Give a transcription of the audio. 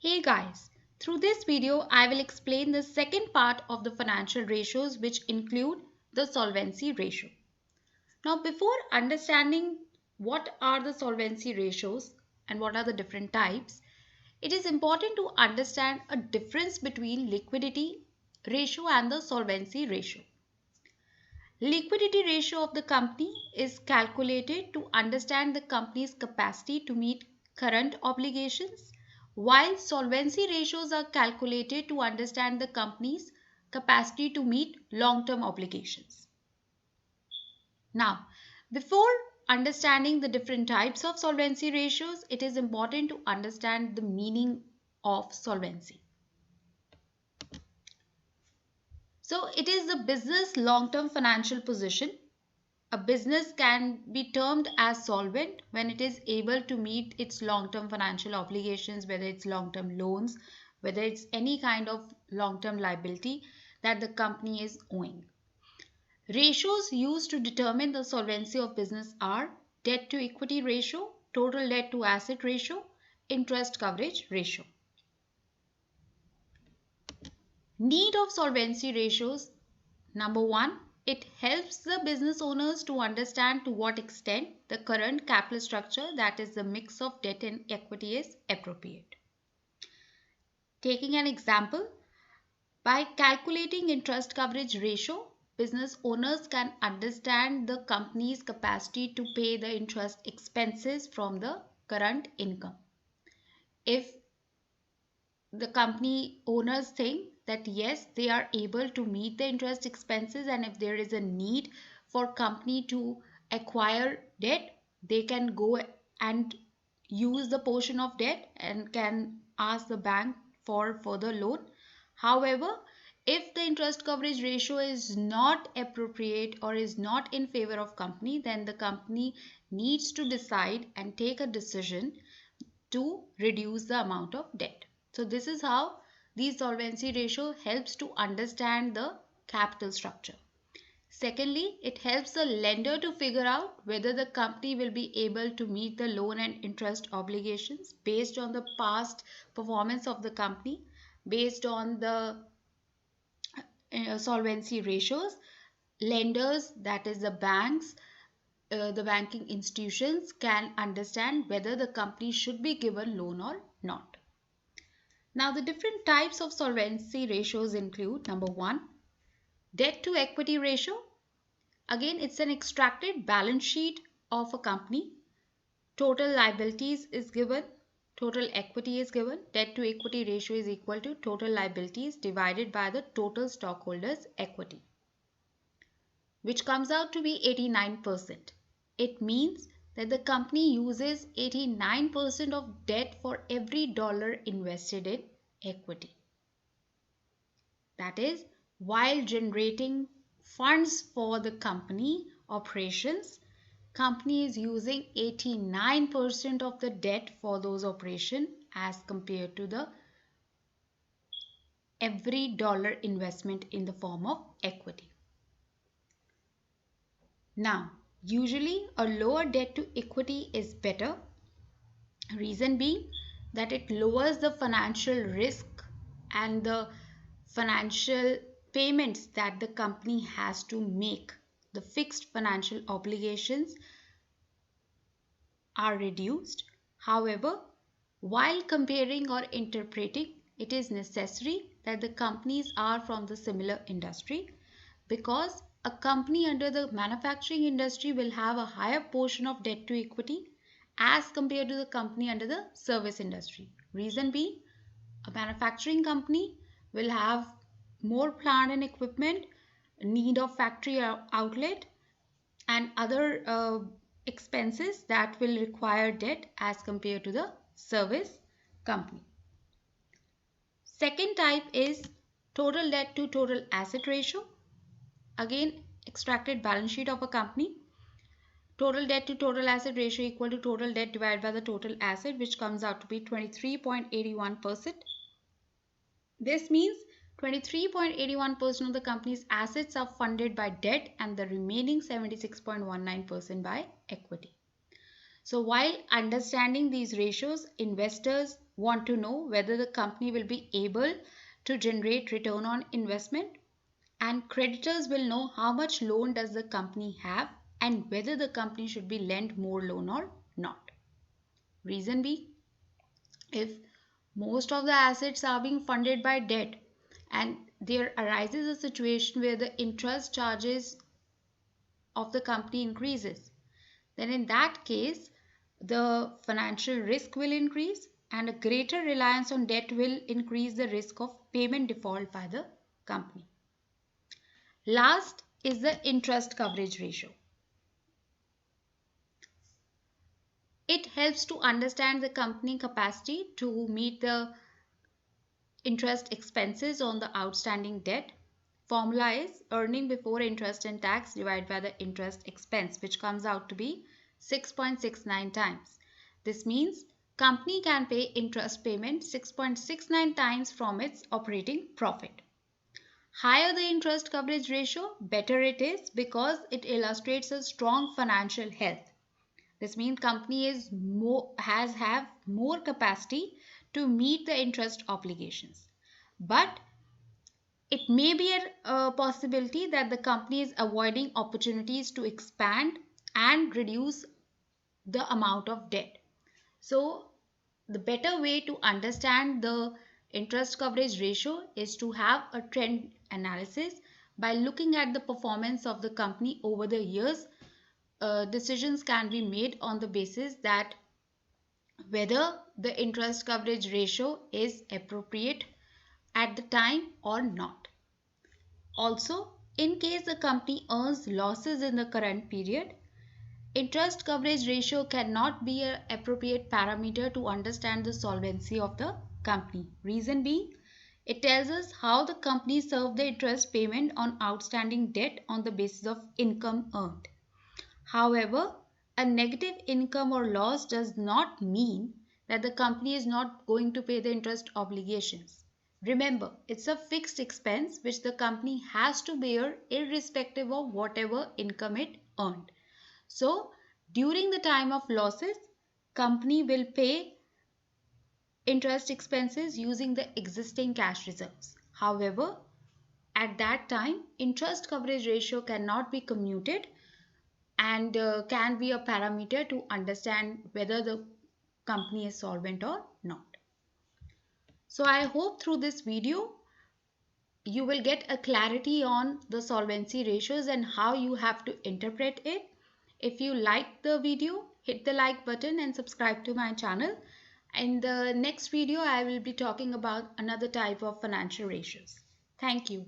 Hey guys, through this video I will explain the second part of the financial ratios which include the solvency ratio. Now before understanding what are the solvency ratios and what are the different types, it is important to understand a difference between liquidity ratio and the solvency ratio. Liquidity ratio of the company is calculated to understand the company's capacity to meet current obligations, while solvency ratios are calculated to understand the company's capacity to meet long-term obligations. Now, before understanding the different types of solvency ratios, it is important to understand the meaning of solvency. So, it is the business long-term financial position. A business can be termed as solvent when it is able to meet its long-term financial obligations, whether it's long-term loans, whether it's any kind of long-term liability that the company is owing. Ratios used to determine the solvency of business are debt to equity ratio, total debt to asset ratio, interest coverage ratio. Need of solvency ratios. Number one, it helps the business owners to understand to what extent the current capital structure, that is the mix of debt and equity, is appropriate. Taking an example, by calculating interest coverage ratio, business owners can understand the company's capacity to pay the interest expenses from the current income. If the company owners think that yes, they are able to meet the interest expenses, and if there is a need for company to acquire debt, they can go and use the portion of debt and can ask the bank for further loan. However, if the interest coverage ratio is not appropriate or is not in favor of company, then the company needs to decide and take a decision to reduce the amount of debt. So this is how the solvency ratio helps to understand the capital structure. Secondly, it helps the lender to figure out whether the company will be able to meet the loan and interest obligations based on the past performance of the company, based on the solvency ratios. Lenders, that is the banks, the banking institutions, can understand whether the company should be given loan or not. Now, the different types of solvency ratios include number one, debt to equity ratio. Again, it's an extracted balance sheet of a company. Total liabilities is given, total equity is given. Debt to equity ratio is equal to total liabilities divided by the total stockholders' equity, which comes out to be 89%. It means that the company uses 89% of debt for every dollar invested in equity. That is, while generating funds for the company operations, company is using 89% of the debt for those operations as compared to the every dollar investment in the form of equity. Now, usually a lower debt to equity is better. Reason being that it lowers the financial risk and the financial payments that the company has to make. The fixed financial obligations are reduced. However, while comparing or interpreting, it is necessary that the companies are from the similar industry, because a company under the manufacturing industry will have a higher portion of debt to equity as compared to the company under the service industry. Reason being, a manufacturing company will have more plant and equipment, need of factory outlet, and other expenses that will require debt as compared to the service company. Second type is total debt to total asset ratio. Again, extracted balance sheet of a company. Total debt to total asset ratio equal to total debt divided by the total asset, which comes out to be 23.81%. This means 23.81% of the company's assets are funded by debt and the remaining 76.19% by equity. So while understanding these ratios, investors want to know whether the company will be able to generate return on investment, and creditors will know how much loan does the company have and whether the company should be lent more loan or not. Reason being, if most of the assets are being funded by debt and there arises a situation where the interest charges of the company increases, then in that case the financial risk will increase and a greater reliance on debt will increase the risk of payment default by the company. Last is the interest coverage ratio. It helps to understand the company capacity to meet the interest expenses on the outstanding debt. Formula is earning before interest and tax divided by the interest expense, which comes out to be 6.69 times. This means company can pay interest payment 6.69 times from its operating profit. Higher the interest coverage ratio, better it is because it illustrates a strong financial health. This means company have more capacity to meet the interest obligations. But it may be a possibility that the company is avoiding opportunities to expand and reduce the amount of debt. So the better way to understand the interest coverage ratio is to have a trend analysis by looking at the performance of the company over the years. Decisions can be made on the basis that whether the interest coverage ratio is appropriate at the time or not. Also, in case the company earns losses in the current period, interest coverage ratio cannot be an appropriate parameter to understand the solvency of the company. Reason being, it tells us how the company served the interest payment on outstanding debt on the basis of income earned. However, a negative income or loss does not mean that the company is not going to pay the interest obligations. Remember, it's a fixed expense which the company has to bear irrespective of whatever income it earned. So, during the time of losses, company will pay interest expenses using the existing cash reserves. However, at that time, interest coverage ratio cannot be commuted and can be a parameter to understand whether the company is solvent or not. So I hope through this video you will get a clarity on the solvency ratios and how you have to interpret it. If you like the video, hit the like button and subscribe to my channel. In the next video, I will be talking about another type of financial ratios. Thank you.